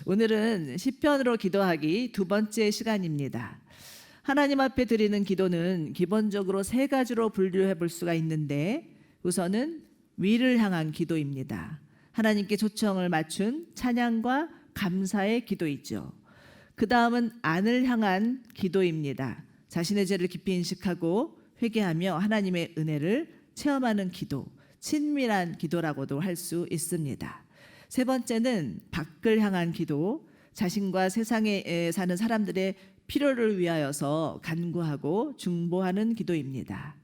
오늘은 시편으로 기도하기 두 번째 시간입니다. 하나님 앞에 드리는 기도는 기본적으로 세 가지로 분류해 볼 수가 있는데, 우선은 위를 향한 기도입니다. 하나님께 초청을 맞춘 찬양과 감사의 기도이죠. 그 다음은 안을 향한 기도입니다. 자신의 죄를 깊이 인식하고 회개하며 하나님의 은혜를 체험하는 기도, 친밀한 기도라고도 할 수 있습니다. 세 번째는 밖을 향한 기도, 자신과 세상에 사는 사람들의 필요를 위하여서 간구하고 중보하는 기도입니다.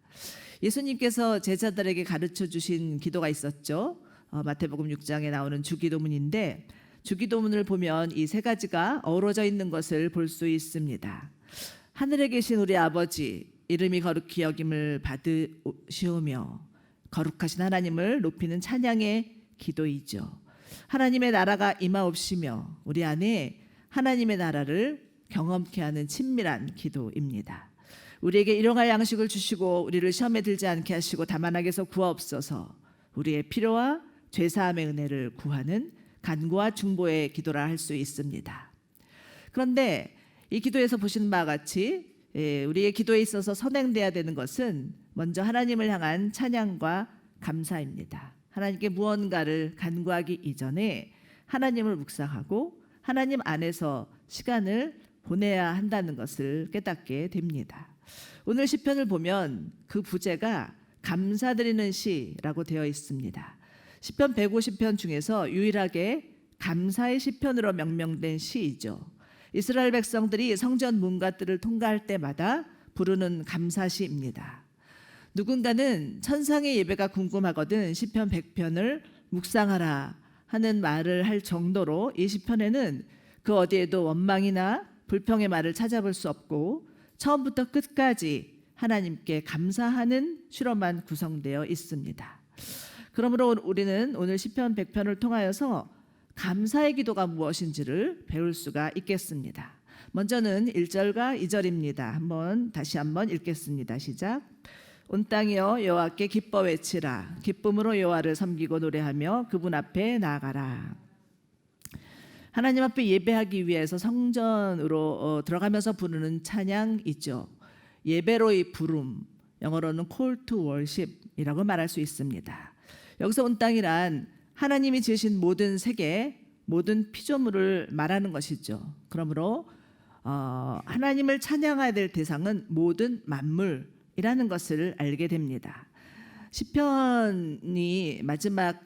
예수님께서 제자들에게 가르쳐 주신 기도가 있었죠. 마태복음 6장에 나오는 주기도문인데, 주기도문을 보면 이 세 가지가 어우러져 있는 것을 볼 수 있습니다. 하늘에 계신 우리 아버지, 이름이 거룩히 여김을 받으시오며, 거룩하신 하나님을 높이는 찬양의 기도이죠. 하나님의 나라가 임하옵시며 우리 안에 하나님의 나라를 경험케 하는 친밀한 기도입니다. 우리에게 일용할 양식을 주시고 우리를 시험에 들지 않게 하시고 다만 악에서 구하옵소서. 우리의 필요와 죄사함의 은혜를 구하는 간구와 중보의 기도라 할 수 있습니다. 그런데 이 기도에서 보시는 바와 같이 우리의 기도에 있어서 선행돼야 되는 것은 먼저 하나님을 향한 찬양과 감사입니다. 하나님께 무언가를 간구하기 이전에 하나님을 묵상하고 하나님 안에서 시간을 보내야 한다는 것을 깨닫게 됩니다. 오늘 시편을 보면 그 부제가 감사드리는 시라고 되어 있습니다. 시편 150편 중에서 유일하게 감사의 시편으로 명명된 시이죠. 이스라엘 백성들이 성전 문갓들을 통과할 때마다 부르는 감사시입니다. 누군가는 천상의 예배가 궁금하거든 시편 100편을 묵상하라 하는 말을 할 정도로 이 시편에는 그 어디에도 원망이나 불평의 말을 찾아볼 수 없고 처음부터 끝까지 하나님께 감사하는 시로만 구성되어 있습니다. 그러므로 우리는 오늘 시편 100편을 통하여서 감사의 기도가 무엇인지를 배울 수가 있겠습니다. 먼저는 1절과 2절입니다. 다시 한번 읽겠습니다. 시작. 온 땅이여 여호와께 기뻐 외치라. 기쁨으로 여호와를 섬기고 노래하며 그분 앞에 나아가라. 하나님 앞에 예배하기 위해서 성전으로 들어가면서 부르는 찬양이죠. 예배로의 부름, 영어로는 call to worship이라고 말할 수 있습니다. 여기서 온 땅이란 하나님이 지으신 모든 세계, 모든 피조물을 말하는 것이죠. 그러므로 하나님을 찬양해야 될 대상은 모든 만물이라는 것을 알게 됩니다. 시편이 마지막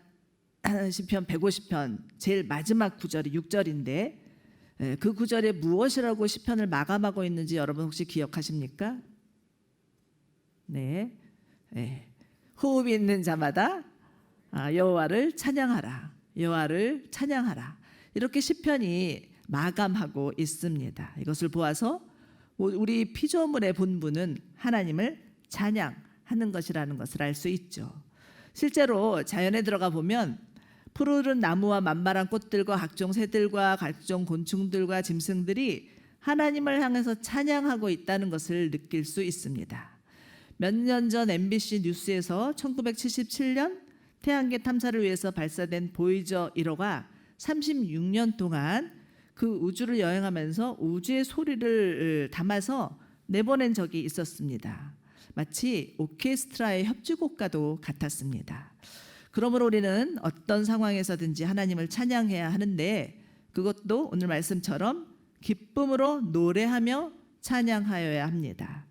시편 150편 제일 마지막 구절이 6절인데 그 구절에 무엇이라고 시편을 마감하고 있는지 여러분 혹시 기억하십니까? 네. 호흡이 있는 자마다 여호와를 찬양하라. 여호와를 찬양하라. 이렇게 시편이 마감하고 있습니다. 이것을 보아서 우리 피조물의 본분은 하나님을 찬양하는 것이라는 것을 알 수 있죠. 실제로 자연에 들어가 보면 푸르른 나무와 만발한 꽃들과 각종 새들과 각종 곤충들과 짐승들이 하나님을 향해서 찬양하고 있다는 것을 느낄 수 있습니다. 몇 년 전 MBC 뉴스에서 1977년 태양계 탐사를 위해서 발사된 보이저 1호가 36년 동안 그 우주를 여행하면서 우주의 소리를 담아서 내보낸 적이 있었습니다. 마치 오케스트라의 협주곡과도 같았습니다. 그러므로 우리는 어떤 상황에서든지 하나님을 찬양해야 하는데, 그것도 오늘 말씀처럼 기쁨으로 노래하며 찬양하여야 합니다.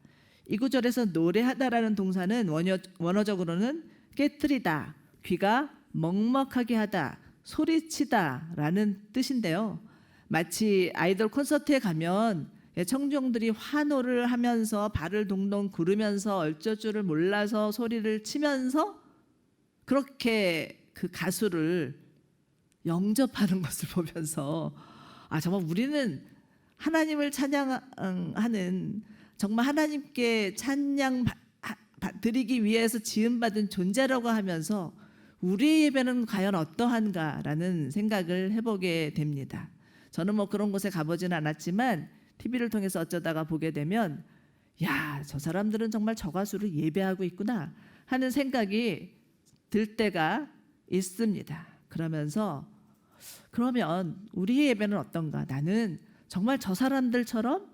이 구절에서 노래하다라는 동사는 원어적으로는 깨트리다, 귀가 먹먹하게 하다, 소리치다라는 뜻인데요. 마치 아이돌 콘서트에 가면 청중들이 환호를 하면서 발을 동동 구르면서 어쩔 줄을 몰라서 소리를 치면서 그렇게 그 가수를 영접하는 것을 보면서 정말 우리는 하나님을 찬양하는, 정말 하나님께 찬양 드리기 위해서 지음받은 존재라고 하면서 우리의 예배는 과연 어떠한가라는 생각을 해보게 됩니다. 저는 그런 곳에 가보진 않았지만 TV를 통해서 어쩌다가 보게 되면 저 사람들은 정말 저 가수를 예배하고 있구나 하는 생각이 들 때가 있습니다. 그러면서 그러면 우리의 예배는 어떤가? 나는 정말 저 사람들처럼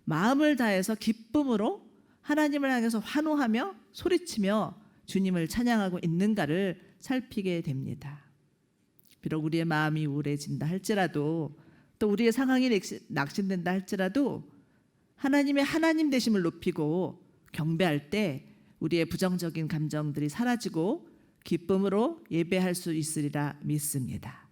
마음을 다해서 기쁨으로 하나님을 향해서 환호하며 소리치며 주님을 찬양하고 있는가를 살피게 됩니다. 비록 우리의 마음이 우울해진다 할지라도, 또 우리의 상황이 낙심된다 할지라도 하나님의 하나님 되심을 높이고 경배할 때 우리의 부정적인 감정들이 사라지고 기쁨으로 예배할 수 있으리라 믿습니다.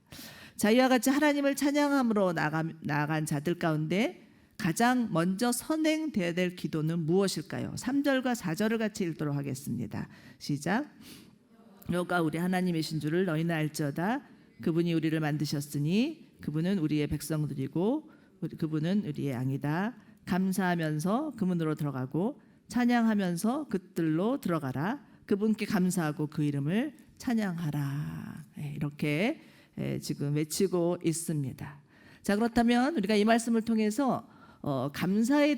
자, 이와 같이 하나님을 찬양함으로 나아간 자들 가운데 가장 먼저 선행되어야 될 기도는 무엇일까요? 3절과 4절을 같이 읽도록 하겠습니다. 시작. 여호와가 우리 하나님이신 줄을 너희는 알지어다. 그분이 우리를 만드셨으니 그분은 우리의 백성들이고 그분은 우리의 양이다. 감사하면서 그 문으로 들어가고 찬양하면서 그 뜰로 들어가라. 그분께 감사하고 그 이름을 찬양하라. 이렇게 지금 외치고 있습니다. 자, 그렇다면 우리가 이 말씀을 통해서 감사의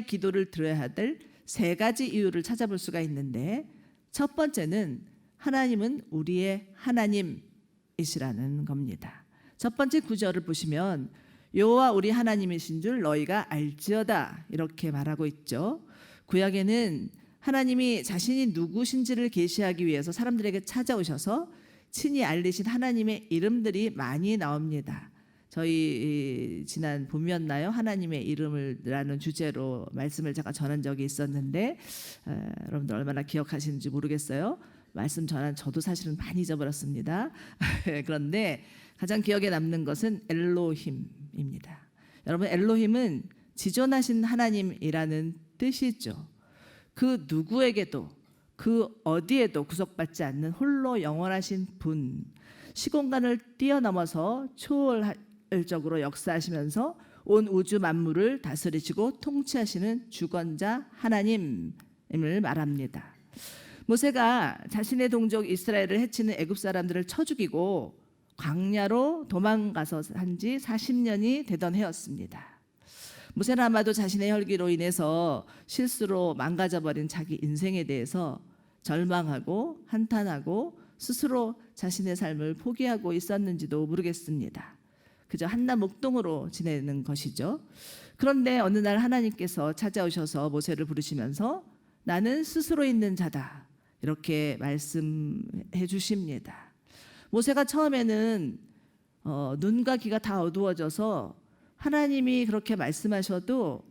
기도를 드려야 될 세 가지 이유를 찾아볼 수가 있는데, 첫 번째는 하나님은 우리의 하나님이시라는 겁니다. 첫 번째 구절을 보시면 여호와 우리 하나님이신 줄 너희가 알지어다 이렇게 말하고 있죠. 구약에는 하나님이 자신이 누구신지를 계시하기 위해서 사람들에게 찾아오셔서 친히 알리신 하나님의 이름들이 많이 나옵니다. 저희 지난 봄이었나요? 하나님의 이름을라는 주제로 말씀을 제가 전한 적이 있었는데 여러분들 얼마나 기억하시는지 모르겠어요. 말씀 전한 저도 사실은 많이 잊어버렸습니다. 그런데 가장 기억에 남는 것은 엘로힘입니다. 여러분, 엘로힘은 지존하신 하나님이라는 뜻이죠. 그 누구에게도 그 어디에도 구속받지 않는 홀로 영원하신 분, 시공간을 뛰어넘어서 초월적으로 역사하시면서 온 우주 만물을 다스리시고 통치하시는 주권자 하나님을 말합니다. 모세가 자신의 동족 이스라엘을 해치는 애굽 사람들을 쳐 죽이고 광야로 도망가서 한 지 40년이 되던 해였습니다. 모세는 아마도 자신의 혈기로 인해서 실수로 망가져버린 자기 인생에 대해서 절망하고 한탄하고 스스로 자신의 삶을 포기하고 있었는지도 모르겠습니다. 그저 한낱 목동으로 지내는 것이죠. 그런데 어느 날 하나님께서 찾아오셔서 모세를 부르시면서 나는 스스로 있는 자다 이렇게 말씀해 주십니다. 모세가 처음에는 눈과 귀가 다 어두워져서 하나님이 그렇게 말씀하셔도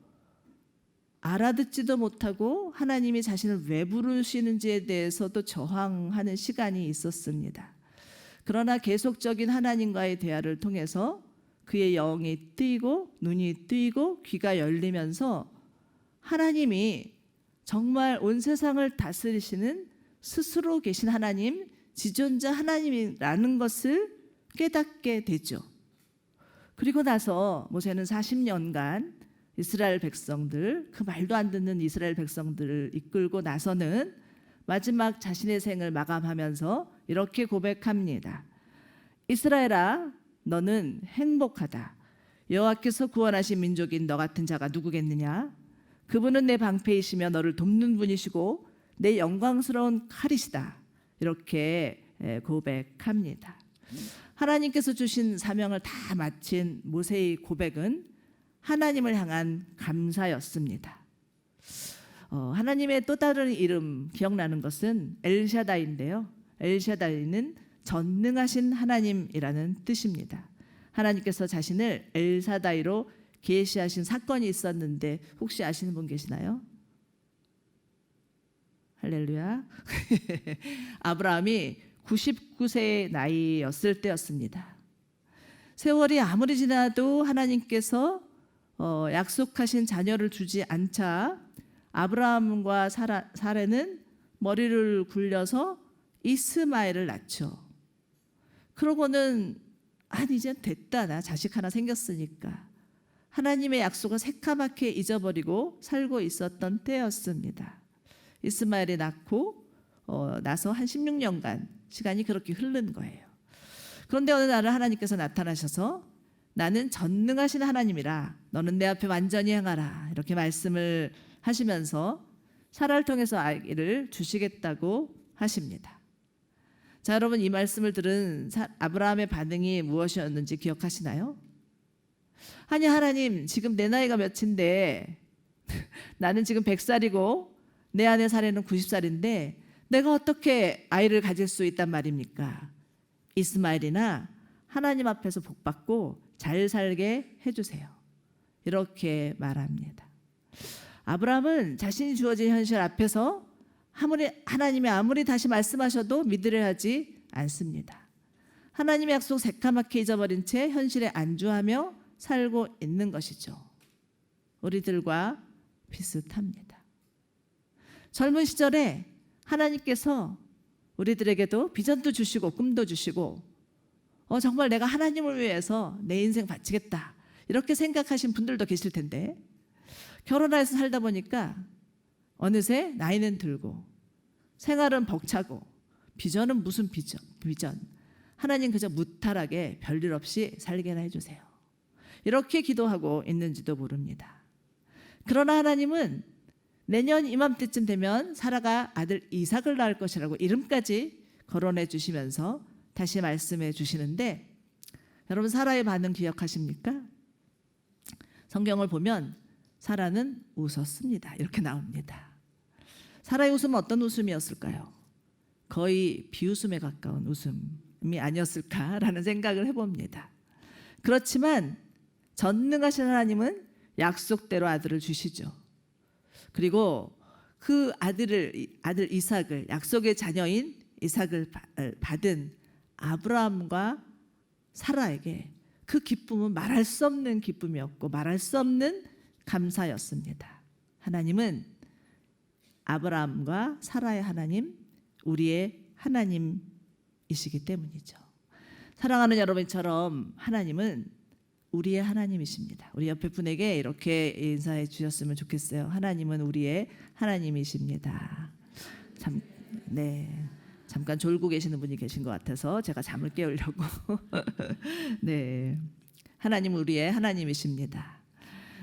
알아듣지도 못하고 하나님이 자신을 왜 부르시는지에 대해서도 저항하는 시간이 있었습니다. 그러나 계속적인 하나님과의 대화를 통해서 그의 영이 뜨이고 눈이 뜨이고 귀가 열리면서 하나님이 정말 온 세상을 다스리시는 스스로 계신 하나님, 지존자 하나님이라는 것을 깨닫게 되죠. 그리고 나서 모세는 40년간 이스라엘 백성들, 그 말도 안 듣는 이스라엘 백성들을 이끌고 나서는 마지막 자신의 생을 마감하면서 이렇게 고백합니다. 이스라엘아, 너는 행복하다. 여호와께서 구원하신 민족인 너 같은 자가 누구겠느냐? 그분은 내 방패이시며 너를 돕는 분이시고 내 영광스러운 칼이시다. 이렇게 고백합니다. 하나님께서 주신 사명을 다 마친 모세의 고백은 하나님을 향한 감사였습니다. 하나님의 또 다른 이름 기억나는 것은 엘샤다이인데요. 엘샤다이는 전능하신 하나님이라는 뜻입니다. 하나님께서 자신을 엘사다이로 계시하신 사건이 있었는데 혹시 아시는 분 계시나요? 할렐루야. 아브라함이 99세의 나이였을 때였습니다. 세월이 아무리 지나도 하나님께서 약속하신 자녀를 주지 않자 아브라함과 사라는 머리를 굴려서 이스마엘을 낳죠. 그러고는 이제 됐다, 나 자식 하나 생겼으니까 하나님의 약속을 새카맣게 잊어버리고 살고 있었던 때였습니다. 이스마엘이 낳고 나서 한 16년간 시간이 그렇게 흐른 거예요. 그런데 어느 날은 하나님께서 나타나셔서 나는 전능하신 하나님이라 너는 내 앞에 완전히 행하라 이렇게 말씀을 하시면서 사라를 통해서 아기를 주시겠다고 하십니다. 자, 여러분 이 말씀을 들은 아브라함의 반응이 무엇이었는지 기억하시나요? 아니 하나님, 지금 내 나이가 몇인데 나는 지금 100살이고 내 아내 사례는 90살인데 내가 어떻게 아이를 가질 수 있단 말입니까? 이스마엘이나 하나님 앞에서 복받고 잘 살게 해주세요. 이렇게 말합니다. 아브라함은 자신이 주어진 현실 앞에서 하나님이 아무리 다시 말씀하셔도 믿으려 하지 않습니다. 하나님의 약속 새까맣게 잊어버린 채 현실에 안주하며 살고 있는 것이죠. 우리들과 비슷합니다. 젊은 시절에 하나님께서 우리들에게도 비전도 주시고 꿈도 주시고 정말 내가 하나님을 위해서 내 인생 바치겠다 이렇게 생각하신 분들도 계실 텐데 결혼해서 살다 보니까 어느새 나이는 들고 생활은 벅차고 비전은 무슨 비전 하나님 그저 무탈하게 별일 없이 살게나 해주세요. 이렇게 기도하고 있는지도 모릅니다. 그러나 하나님은 내년 이맘때쯤 되면 사라가 아들 이삭을 낳을 것이라고 이름까지 거론해 주시면서 다시 말씀해 주시는데 여러분 사라의 반응 기억하십니까? 성경을 보면 사라는 웃었습니다. 이렇게 나옵니다. 사라의 웃음은 어떤 웃음이었을까요? 거의 비웃음에 가까운 웃음이 아니었을까라는 생각을 해봅니다. 그렇지만 전능하신 하나님은 약속대로 아들을 주시죠. 그리고 그 아들 이삭을 약속의 자녀인 이삭을 받은 아브라함과 사라에게 그 기쁨은 말할 수 없는 기쁨이었고 말할 수 없는 감사였습니다. 하나님은 아브라함과 사라의 하나님, 우리의 하나님이시기 때문이죠. 사랑하는 여러분처럼 하나님은 우리의 하나님이십니다. 우리 옆에 분에게 이렇게 인사해 주셨으면 좋겠어요. 하나님은 우리의 하나님이십니다. 잠깐 졸고 계시는 분이 계신 것 같아서 제가 잠을 깨우려고. 네, 하나님은 우리의 하나님이십니다.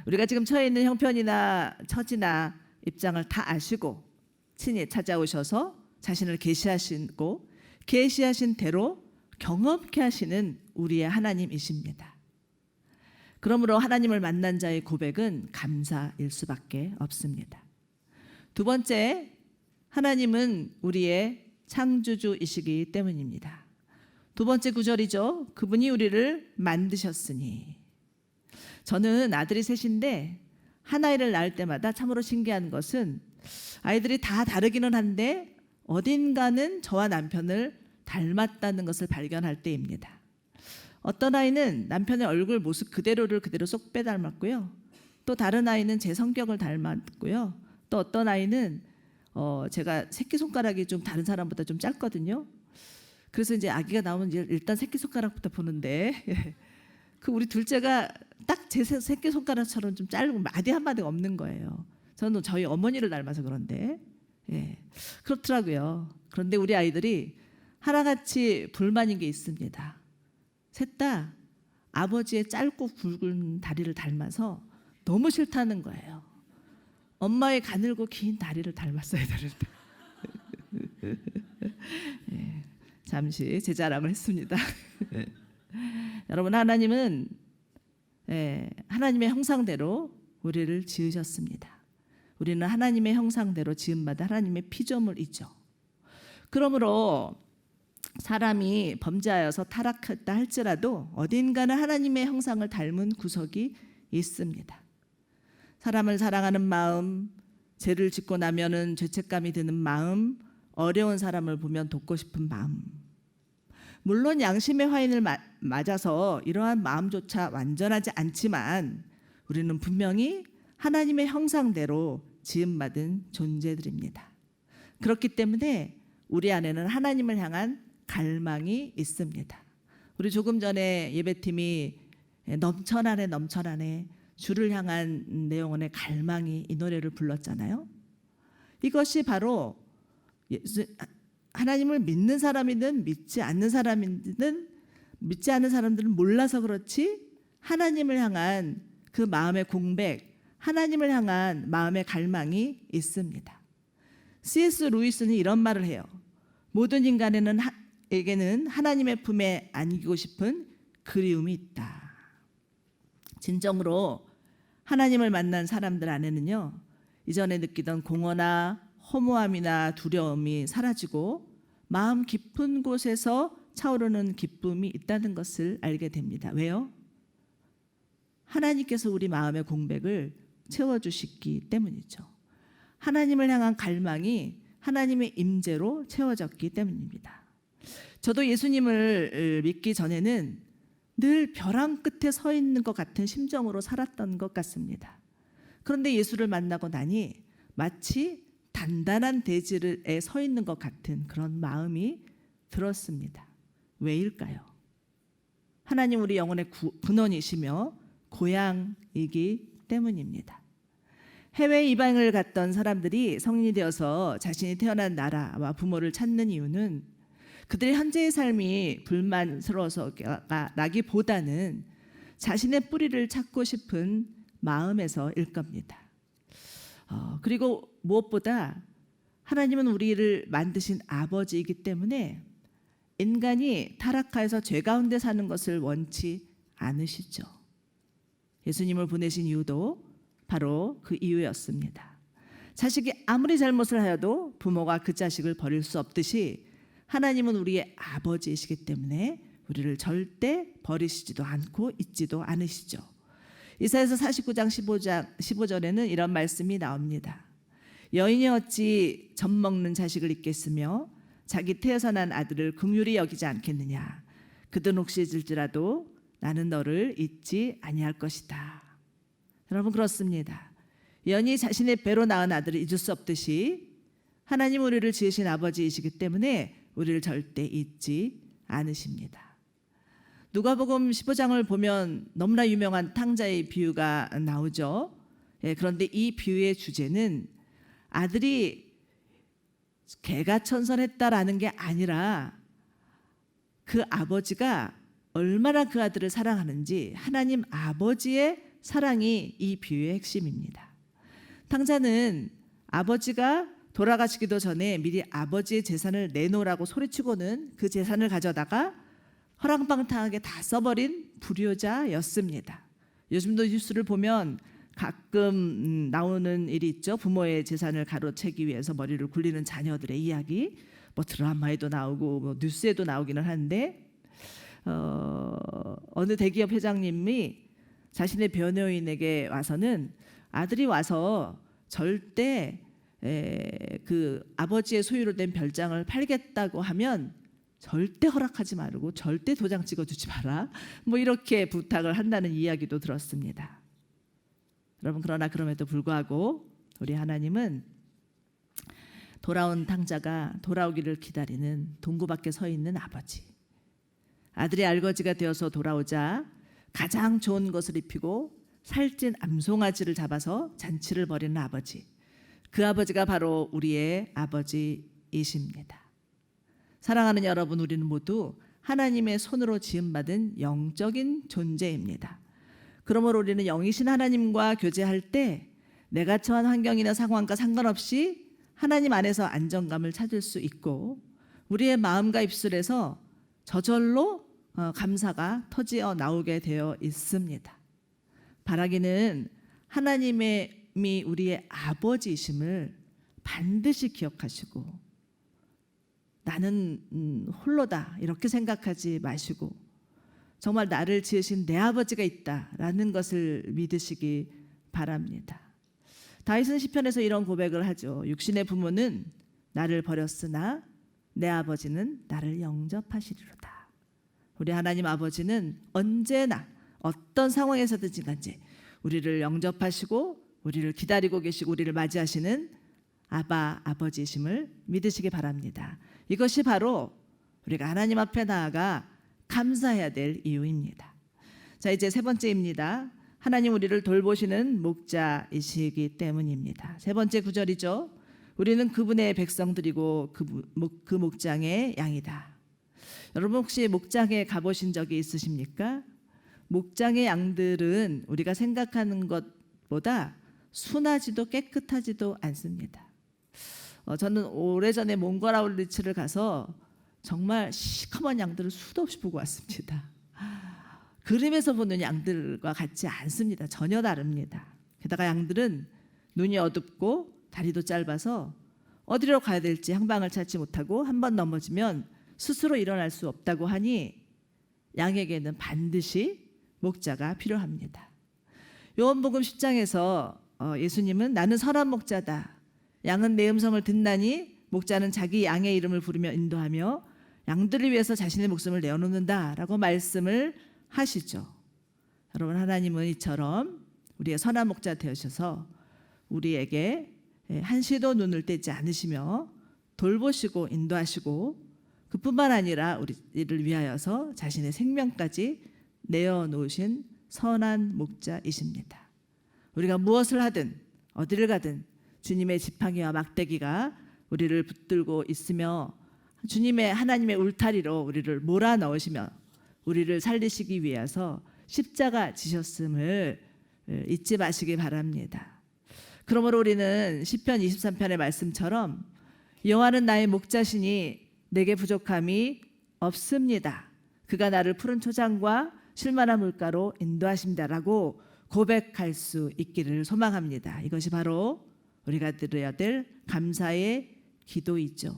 우리가 지금 처해 있는 형편이나 처지나 입장을 다 아시고 친히 찾아오셔서 자신을 계시하시고 계시하신 대로 경험케 하시는 우리의 하나님이십니다. 그러므로 하나님을 만난 자의 고백은 감사일 수밖에 없습니다. 두 번째, 하나님은 우리의 창조주이시기 때문입니다. 두 번째 구절이죠. 그분이 우리를 만드셨으니. 저는 아들이 셋인데 한 아이를 낳을 때마다 참으로 신기한 것은 아이들이 다 다르기는 한데 어딘가는 저와 남편을 닮았다는 것을 발견할 때입니다. 어떤 아이는 남편의 얼굴 모습 그대로를 그대로 쏙 빼닮았고요. 또 다른 아이는 제 성격을 닮았고요. 또 어떤 아이는 제가 새끼손가락이 좀 다른 사람보다 좀 짧거든요. 그래서 이제 아기가 나오면 일단 새끼손가락부터 보는데 그 우리 둘째가 딱 제 새끼손가락처럼 좀 짧고 마디 한마디가 없는 거예요. 저는 저희 어머니를 닮아서 그런데 그렇더라고요. 그런데 우리 아이들이 하나같이 불만인 게 있습니다. 셋 다 아버지의 짧고 굵은 다리를 닮아서 너무 싫다는 거예요. 엄마의 가늘고 긴 다리를 닮았어야 되는데. 잠시 제 자랑을 했습니다. 여러분, 하나님은 하나님의 형상대로 우리를 지으셨습니다. 우리는 하나님의 형상대로 지음받아 하나님의 피조물이죠. 그러므로 사람이 범죄하여서 타락했다 할지라도 어딘가는 하나님의 형상을 닮은 구석이 있습니다. 사람을 사랑하는 마음, 죄를 짓고 나면은 죄책감이 드는 마음, 어려운 사람을 보면 돕고 싶은 마음. 물론 양심의 화인을 맞아서 이러한 마음조차 완전하지 않지만 우리는 분명히 하나님의 형상대로 지음받은 존재들입니다. 그렇기 때문에 우리 안에는 하나님을 향한 갈망이 있습니다. 우리 조금 전에 예배팀이 넘쳐나네 주를 향한 내 영혼의 갈망이 이 노래를 불렀잖아요. 이것이 바로 하나님을 믿는 사람이든 믿지 않는 사람이든 믿지 않는 사람들은 몰라서 그렇지 하나님을 향한 그 마음의 공백, 하나님을 향한 마음의 갈망이 있습니다. C.S. 루이스는 이런 말을 해요. 모든 인간에는 우리에게는 하나님의 품에 안기고 싶은 그리움이 있다. 진정으로 하나님을 만난 사람들 안에는요, 이전에 느끼던 공허나 허무함이나 두려움이 사라지고 마음 깊은 곳에서 차오르는 기쁨이 있다는 것을 알게 됩니다. 왜요? 하나님께서 우리 마음의 공백을 채워주시기 때문이죠. 하나님을 향한 갈망이 하나님의 임재로 채워졌기 때문입니다. 저도 예수님을 믿기 전에는 늘 벼랑 끝에 서 있는 것 같은 심정으로 살았던 것 같습니다. 그런데 예수를 만나고 나니 마치 단단한 대지에 서 있는 것 같은 그런 마음이 들었습니다. 왜일까요? 하나님 우리 영혼의 근원이시며 고향이기 때문입니다. 해외 이방을 갔던 사람들이 성인이 되어서 자신이 태어난 나라와 부모를 찾는 이유는 그들의 현재의 삶이 불만스러워서가 나기보다는 자신의 뿌리를 찾고 싶은 마음에서일 겁니다. 그리고 무엇보다 하나님은 우리를 만드신 아버지이기 때문에 인간이 타락하여서 죄 가운데 사는 것을 원치 않으시죠. 예수님을 보내신 이유도 바로 그 이유였습니다. 자식이 아무리 잘못을 하여도 부모가 그 자식을 버릴 수 없듯이 하나님은 우리의 아버지이시기 때문에 우리를 절대 버리시지도 않고 잊지도 않으시죠. 이사야서 49장 15절에는 이런 말씀이 나옵니다. 여인이 어찌 젖먹는 자식을 잊겠으며 자기 태에서 난 아들을 긍휼히 여기지 않겠느냐. 그든 혹시 잊을지라도 나는 너를 잊지 아니할 것이다. 여러분, 그렇습니다. 여인이 자신의 배로 낳은 아들을 잊을 수 없듯이 하나님 우리를 지으신 아버지이시기 때문에 우리를 절대 잊지 않으십니다. 누가복음 15장을 보면 너무나 유명한 탕자의 비유가 나오죠. 그런데 이 비유의 주제는 아들이 개가천선했다라는 게 아니라 그 아버지가 얼마나 그 아들을 사랑하는지 하나님 아버지의 사랑이 이 비유의 핵심입니다. 탕자는 아버지가 돌아가시기도 전에 미리 아버지의 재산을 내놓으라고 소리치고는 그 재산을 가져다가 허랑방탕하게 다 써버린 불효자였습니다. 요즘도 뉴스를 보면 가끔 나오는 일이 있죠. 부모의 재산을 가로채기 위해서 머리를 굴리는 자녀들의 이야기, 뭐 드라마에도 나오고 뭐 뉴스에도 나오기는 하는데 어느 대기업 회장님이 자신의 변호인에게 와서는 아들이 와서 절대 그 아버지의 소유로 된 별장을 팔겠다고 하면 절대 허락하지 말고 절대 도장 찍어주지 마라, 뭐 이렇게 부탁을 한다는 이야기도 들었습니다. 여러분, 그러나 그럼에도 불구하고 우리 하나님은 돌아온 탕자가 돌아오기를 기다리는 동구 밖에 서 있는 아버지, 아들이 알거지가 되어서 돌아오자 가장 좋은 것을 입히고 살찐 암송아지를 잡아서 잔치를 벌이는 아버지, 그 아버지가 바로 우리의 아버지이십니다. 사랑하는 여러분, 우리는 모두 하나님의 손으로 지음받은 영적인 존재입니다. 그러므로 우리는 영이신 하나님과 교제할 때 내가 처한 환경이나 상황과 상관없이 하나님 안에서 안정감을 찾을 수 있고 우리의 마음과 입술에서 저절로 감사가 터지어 나오게 되어 있습니다. 바라기는 하나님이 우리의 아버지이심을 반드시 기억하시고 나는 홀로다 이렇게 생각하지 마시고 정말 나를 지으신 내 아버지가 있다라는 것을 믿으시기 바랍니다. 다윗은 시편에서 이런 고백을 하죠. 육신의 부모는 나를 버렸으나 내 아버지는 나를 영접하시리로다. 우리 하나님 아버지는 언제나 어떤 상황에서든지 간지 우리를 영접하시고 우리를 기다리고 계시고 우리를 맞이하시는 아버지이심을 믿으시기 바랍니다. 이것이 바로 우리가 하나님 앞에 나아가 감사해야 될 이유입니다. 자, 이제 세 번째입니다. 하나님 우리를 돌보시는 목자이시기 때문입니다. 세 번째 구절이죠. 우리는 그분의 백성들이고 그 목장의 양이다. 여러분, 혹시 목장에 가보신 적이 있으십니까? 목장의 양들은 우리가 생각하는 것보다 순하지도 깨끗하지도 않습니다. 저는 오래전에 몽골 아울리츠를 가서 정말 시커먼 양들을 수도 없이 보고 왔습니다. 그림에서 보는 양들과 같지 않습니다. 전혀 다릅니다. 게다가 양들은 눈이 어둡고 다리도 짧아서 어디로 가야 될지 항방을 찾지 못하고 한 번 넘어지면 스스로 일어날 수 없다고 하니 양에게는 반드시 목자가 필요합니다. 요한복음 10장에서 예수님은 나는 선한 목자다. 양은 내 음성을 듣나니 목자는 자기 양의 이름을 부르며 인도하며 양들을 위해서 자신의 목숨을 내어놓는다라고 말씀을 하시죠. 여러분, 하나님은 이처럼 우리의 선한 목자 되셔서 우리에게 한시도 눈을 떼지 않으시며 돌보시고 인도하시고 그뿐만 아니라 우리를 위하여서 자신의 생명까지 내어놓으신 선한 목자이십니다. 우리가 무엇을 하든 어디를 가든 주님의 지팡이와 막대기가 우리를 붙들고 있으며 주님의 하나님의 울타리로 우리를 몰아넣으시며 우리를 살리시기 위해서 십자가 지셨음을 잊지 마시기 바랍니다. 그러므로 우리는 시편 23편의 말씀처럼 여호와는 나의 목자시니 내게 부족함이 없습니다. 그가 나를 푸른 초장과 쉴만한 물가로 인도하십니다라고 고백할 수 있기를 소망합니다. 이것이 바로 우리가 드려야 될 감사의 기도이죠.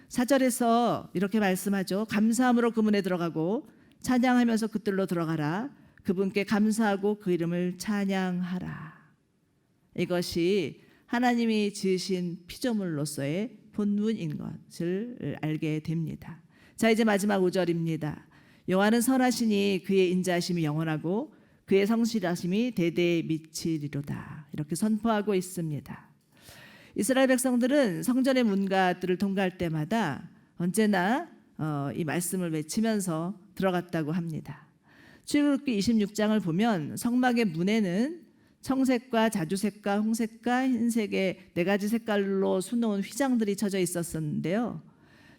4절에서 이렇게 말씀하죠. 감사함으로 그 문에 들어가고 찬양하면서 그 뜰로 들어가라. 그분께 감사하고 그 이름을 찬양하라. 이것이 하나님이 지으신 피조물로서의 본분인 것을 알게 됩니다. 자, 이제 마지막 5절입니다. 여호와는 선하시니 그의 인자하심이 영원하고 그의 성실하심이 대대에 미치리로다. 이렇게 선포하고 있습니다. 이스라엘 백성들은 성전의 문가들을 통과할 때마다 언제나 이 말씀을 외치면서 들어갔다고 합니다. 출애굽기 26장을 보면 성막의 문에는 청색과 자주색과 홍색과 흰색의 4가지 색깔로 수놓은 휘장들이 쳐져 있었는데요.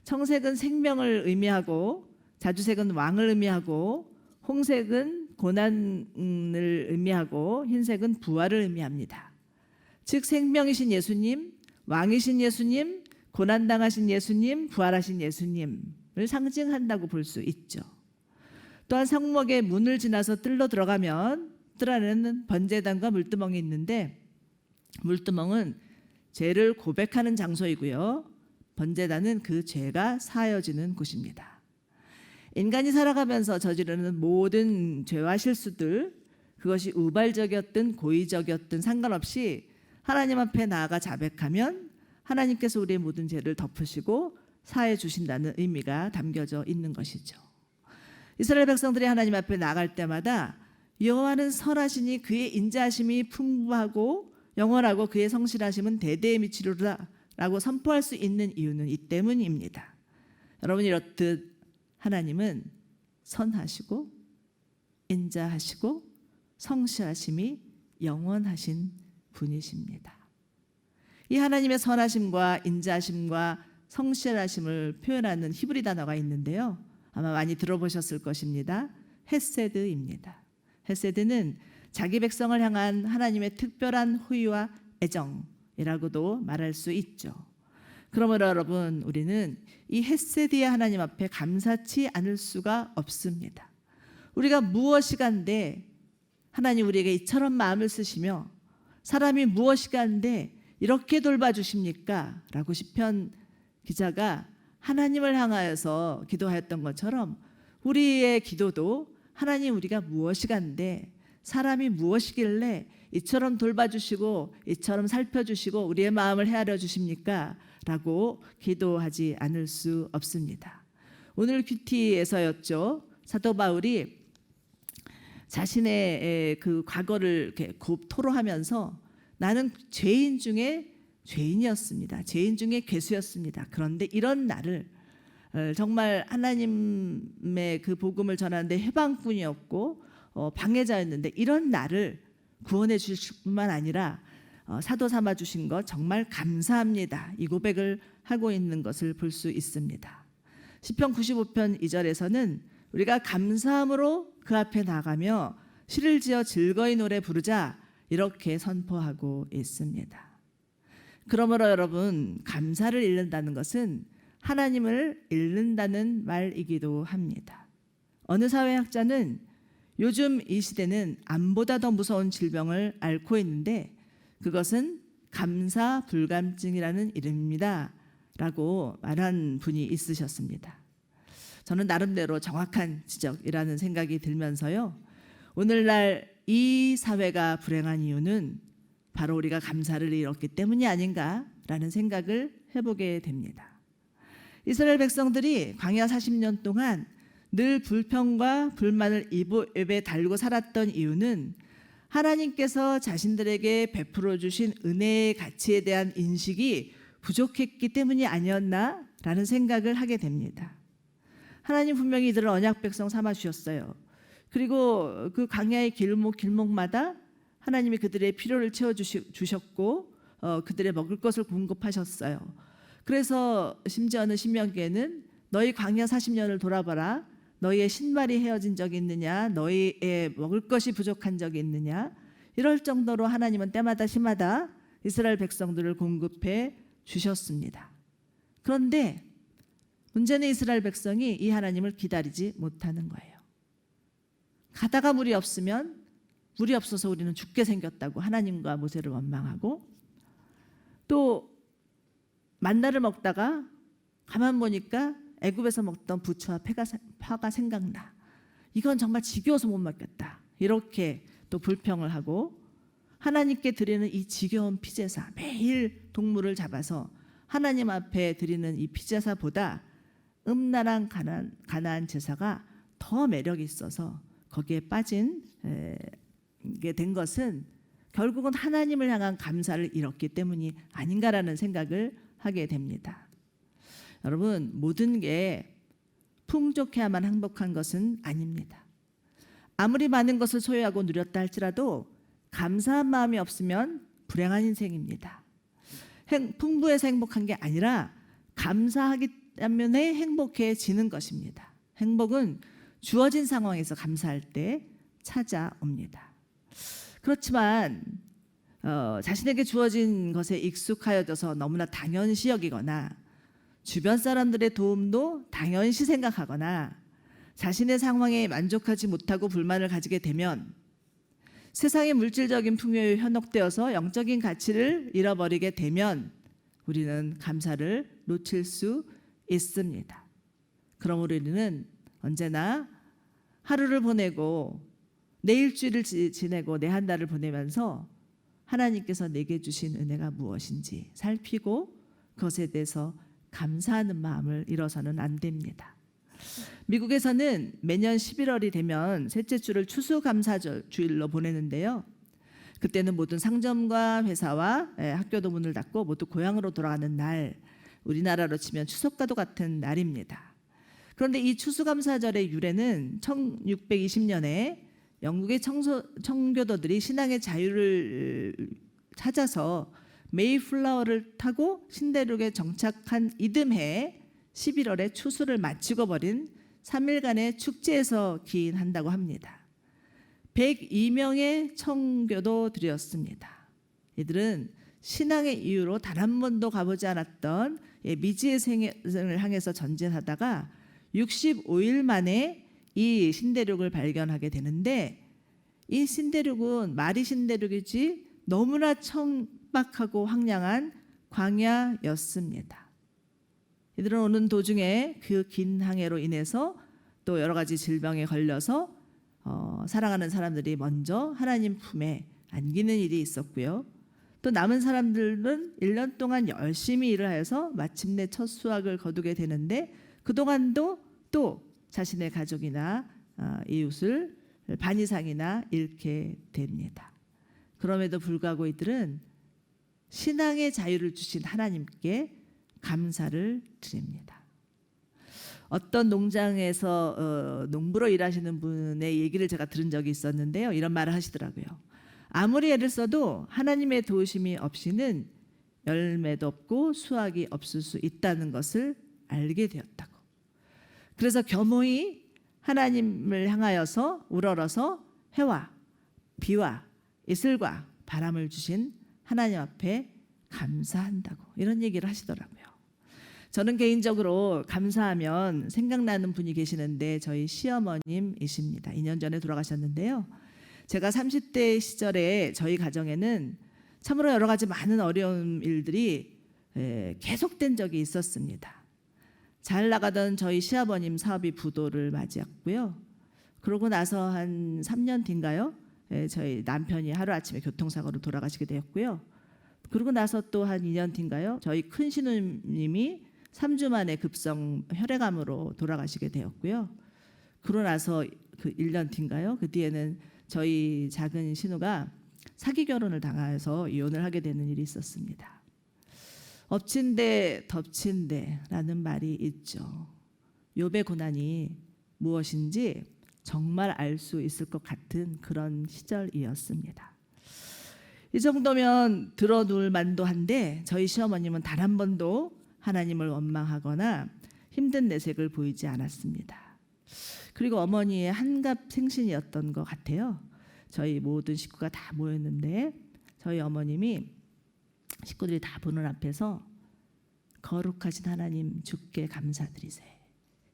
청색은 생명을 의미하고 자주색은 왕을 의미하고 홍색은 고난을 의미하고 흰색은 부활을 의미합니다. 즉 생명이신 예수님, 왕이신 예수님, 고난당하신 예수님, 부활하신 예수님을 상징한다고 볼 수 있죠. 또한 성막의 문을 지나서 뜰로 들어가면 뜰 안에는 번제단과 물두멍이 있는데 물두멍은 죄를 고백하는 장소이고요. 번제단은 그 죄가 사여지는 곳입니다. 인간이 살아가면서 저지르는 모든 죄와 실수들, 그것이 우발적이었든 고의적이었든 상관없이 하나님 앞에 나아가 자백하면 하나님께서 우리의 모든 죄를 덮으시고 사해 주신다는 의미가 담겨져 있는 것이죠. 이스라엘 백성들이 하나님 앞에 나갈 때마다 여호와는 선하시니 그의 인자하심이 풍부하고 영원하고 그의 성실하심은 대대에 미치리로다라고 선포할 수 있는 이유는 이 때문입니다. 여러분, 이렇듯 하나님은 선하시고 인자하시고 성실하심이 영원하신 분이십니다. 이 하나님의 선하심과 인자하심과 성실하심을 표현하는 히브리 단어가 있는데요. 아마 많이 들어보셨을 것입니다. 헤세드입니다. 헤세드는 자기 백성을 향한 하나님의 특별한 호의와 애정이라고도 말할 수 있죠. 그러므로 여러분, 우리는 이 헤세드의 하나님 앞에 감사치 않을 수가 없습니다. 우리가 무엇이간데 하나님 우리에게 이처럼 마음을 쓰시며 사람이 무엇이간데 이렇게 돌봐주십니까? 라고 시편 기자가 하나님을 향하여서 기도하였던 것처럼 우리의 기도도 하나님 우리가 무엇이간데 사람이 무엇이길래 이처럼 돌봐주시고 이처럼 살펴주시고 우리의 마음을 헤아려 주십니까? 라고 기도하지 않을 수 없습니다. 오늘 큐티에서였죠. 사도 바울이 자신의 그 과거를 이렇게 토로하면서 나는 죄인 중에 죄인이었습니다. 죄인 중에 괴수였습니다. 그런데 이런 나를 정말 하나님의 그 복음을 전하는데 해방꾼이었고 방해자였는데 이런 나를 구원해 주실 뿐만 아니라 사도 삼아 주신 것 정말 감사합니다. 이 고백을 하고 있는 것을 볼 수 있습니다. 시편 95편 2절에서는 우리가 감사함으로 그 앞에 나가며 시를 지어 즐거이 노래 부르자 이렇게 선포하고 있습니다. 그러므로 여러분, 감사를 잃는다는 것은 하나님을 잃는다는 말이기도 합니다. 어느 사회학자는 요즘 이 시대는 암보다 더 무서운 질병을 앓고 있는데 그것은 감사 불감증이라는 이름입니다 라고 말한 분이 있으셨습니다. 저는 나름대로 정확한 지적이라는 생각이 들면서요, 오늘날 이 사회가 불행한 이유는 바로 우리가 감사를 잃었기 때문이 아닌가라는 생각을 해보게 됩니다. 이스라엘 백성들이 광야 40년 동안 늘 불평과 불만을 입에 달고 살았던 이유는 하나님께서 자신들에게 베풀어 주신 은혜의 가치에 대한 인식이 부족했기 때문이 아니었나라는 생각을 하게 됩니다. 하나님 분명히 이들을 언약 백성 삼아 주셨어요. 그리고 그 광야의 길목마다 하나님이 그들의 필요를 채워주셨고 그들의 먹을 것을 공급하셨어요. 그래서 심지어는 신명기에는 너희 광야 40년을 돌아봐라. 너희의 신발이 헤어진 적이 있느냐? 너희의 먹을 것이 부족한 적이 있느냐? 이럴 정도로 하나님은 때마다 시마다 이스라엘 백성들을 공급해 주셨습니다. 그런데 문제는 이스라엘 백성이 이 하나님을 기다리지 못하는 거예요. 가다가 물이 없어서 우리는 죽게 생겼다고 하나님과 모세를 원망하고, 또 만나를 먹다가 가만 보니까 애굽에서 먹던 부추와 파가 생각나. 이건 정말 지겨워서 못 먹겠다. 이렇게 또 불평을 하고, 하나님께 드리는 이 지겨운 피제사, 매일 동물을 잡아서 하나님 앞에 드리는 이 피제사보다 음란한 가나안 제사가 더 매력이 있어서 거기에 빠진 게 된 것은 결국은 하나님을 향한 감사를 잃었기 때문이 아닌가라는 생각을 하게 됩니다. 여러분, 모든 게 풍족해야만 행복한 것은 아닙니다. 아무리 많은 것을 소유하고 누렸다 할지라도 감사한 마음이 없으면 불행한 인생입니다. 풍부해서 행복한 게 아니라 감사하기 때문에 행복해지는 것입니다. 행복은 주어진 상황에서 감사할 때 찾아옵니다. 그렇지만 자신에게 주어진 것에 익숙하여져서 너무나 당연시 여기거나 주변 사람들의 도움도 당연시 생각하거나 자신의 상황에 만족하지 못하고 불만을 가지게 되면 세상의 물질적인 풍요에 현혹되어서 영적인 가치를 잃어버리게 되면 우리는 감사를 놓칠 수 있습니다. 그러므로 우리는 언제나 하루를 보내고 내 일주일을 지내고 내 한 달을 보내면서 하나님께서 내게 주신 은혜가 무엇인지 살피고 그것에 대해서 감사하는 마음을 잃어서는 안 됩니다. 미국에서는 매년 11월이 되면 셋째 주를 추수감사주일로 보내는데요. 그때는 모든 상점과 회사와 학교도 문을 닫고 모두 고향으로 돌아가는 날, 우리나라로 치면 추석과도 같은 날입니다. 그런데 이 추수감사절의 유래는 1620년에 영국의 청교도들이 신앙의 자유를 찾아서 메이플라워를 타고 신대륙에 정착한 이듬해 11월에 추수를 마치고 버린 3일간의 축제에서 기인한다고 합니다. 102명의 청교도들이었습니다. 이들은 신앙의 이유로 단 한 번도 가보지 않았던 미지의 생을 향해서 전진하다가 65일 만에 이 신대륙을 발견하게 되는데, 이 신대륙은 말이 신대륙이지 너무나 천박하고 황량한 광야였습니다. 이들은 오는 도중에 그 긴 항해로 인해서 또 여러 가지 질병에 걸려서 사랑하는 사람들이 먼저 하나님 품에 안기는 일이 있었고요. 또 남은 사람들은 1년 동안 열심히 일을 하여서 마침내 첫 수확을 거두게 되는데, 그동안도 또 자신의 가족이나 이웃을 반 이상이나 잃게 됩니다. 그럼에도 불구하고 이들은 신앙의 자유를 주신 하나님께 감사를 드립니다. 어떤 농장에서 농부로 일하시는 분의 얘기를 제가 들은 적이 있었는데요. 이런 말을 하시더라고요. 아무리 애를 써도 하나님의 도우심이 없이는 열매도 없고 수확이 없을 수 있다는 것을 알게 되었다고. 그래서 겸허히 하나님을 향하여서 우러러서 해와 비와 이슬과 바람을 주신 하나님 앞에 감사한다고, 이런 얘기를 하시더라고요. 저는 개인적으로 감사하면 생각나는 분이 계시는데 저희 시어머님이십니다. 2년 전에 돌아가셨는데요. 제가 30대 시절에 저희 가정에는 참으로 여러 가지 많은 어려운 일들이 계속된 적이 있었습니다. 잘 나가던 저희 시아버님 사업이 부도를 맞이했고요. 그러고 나서 한 3년 뒤인가요? 저희 남편이 하루아침에 교통사고로 돌아가시게 되었고요. 그러고 나서 또 한 2년 뒤인가요? 저희 큰 시누님이 3주 만에 급성 혈액암으로 돌아가시게 되었고요. 그러고 나서 그 1년 뒤인가요? 그 뒤에는 저희 작은 신우가 사기 결혼을 당해서 이혼을 하게 되는 일이 있었습니다. 엎친 데 덮친 데라는 말이 있죠. 욥의 고난이 무엇인지 정말 알 수 있을 것 같은 그런 시절이었습니다. 이 정도면 들어놓을 만도 한데 저희 시어머님은 단 한 번도 하나님을 원망하거나 힘든 내색을 보이지 않았습니다. 그리고 어머니의 한갑 생신이었던 것 같아요. 저희 모든 식구가 다 모였는데 저희 어머님이 식구들이 다 보는 앞에서 거룩하신 하나님 주께 감사드리세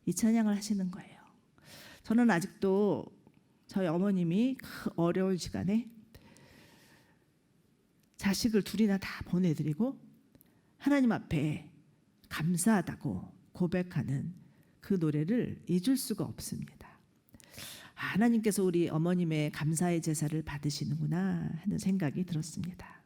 이 찬양을 하시는 거예요. 저는 아직도 저희 어머님이 그 어려운 시간에 자식을 둘이나 다 보내드리고 하나님 앞에 감사하다고 고백하는 그 노래를 잊을 수가 없습니다. 하나님께서 우리 어머님의 감사의 제사를 받으시는구나 하는 생각이 들었습니다.